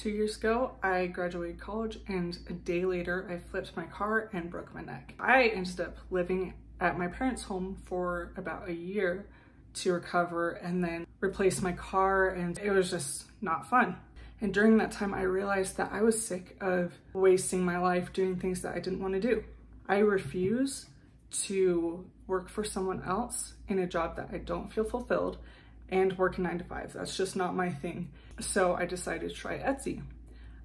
2 years ago, I graduated college and a day later I flipped my car and broke my neck. I ended up living at my parents' home for about a year to recover and then replace my car, and it was just not fun. And during that time, I realized that I was sick of wasting my life doing things that I didn't want to do. I refuse to work for someone else in a job that I don't feel fulfilled and work a 9-to-5. That's just not my thing. So I decided to try Etsy.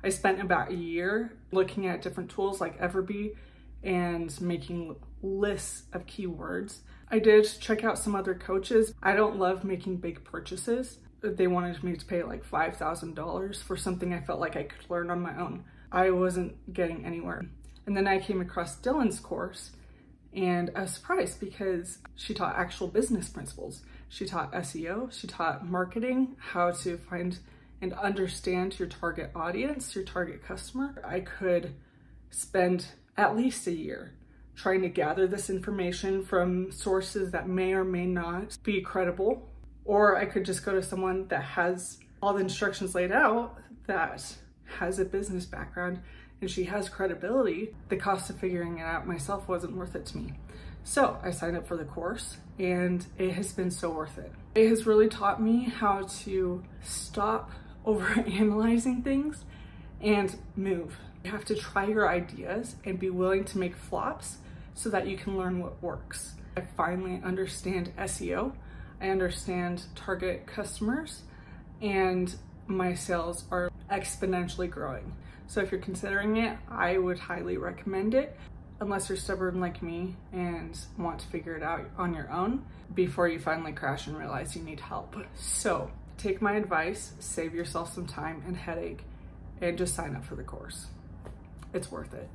I spent about a year looking at different tools like Everbee and making lists of keywords. I did check out some other coaches. I don't love making big purchases. They wanted me to pay like $5,000 for something I felt like I could learn on my own. I wasn't getting anywhere. And then I came across Dylan's course and I was surprised because she taught actual business principles. She taught SEO, she taught marketing, how to find and understand your target audience, your target customer. I could spend at least a year trying to gather this information from sources that may or may not be credible, or I could just go to someone that has all the instructions laid out, that has a business background, and she has credibility. The cost of figuring it out myself wasn't worth it to me. So I signed up for the course and it has been so worth it. It has really taught me how to stop overanalyzing things and move. You have to try your ideas and be willing to make flops so that you can learn what works. I finally understand SEO. I understand target customers, and my sales are exponentially growing. So if you're considering it, I would highly recommend it, unless you're stubborn like me and want to figure it out on your own before you finally crash and realize you need help. So take my advice, save yourself some time and headache, and just sign up for the course. It's worth it.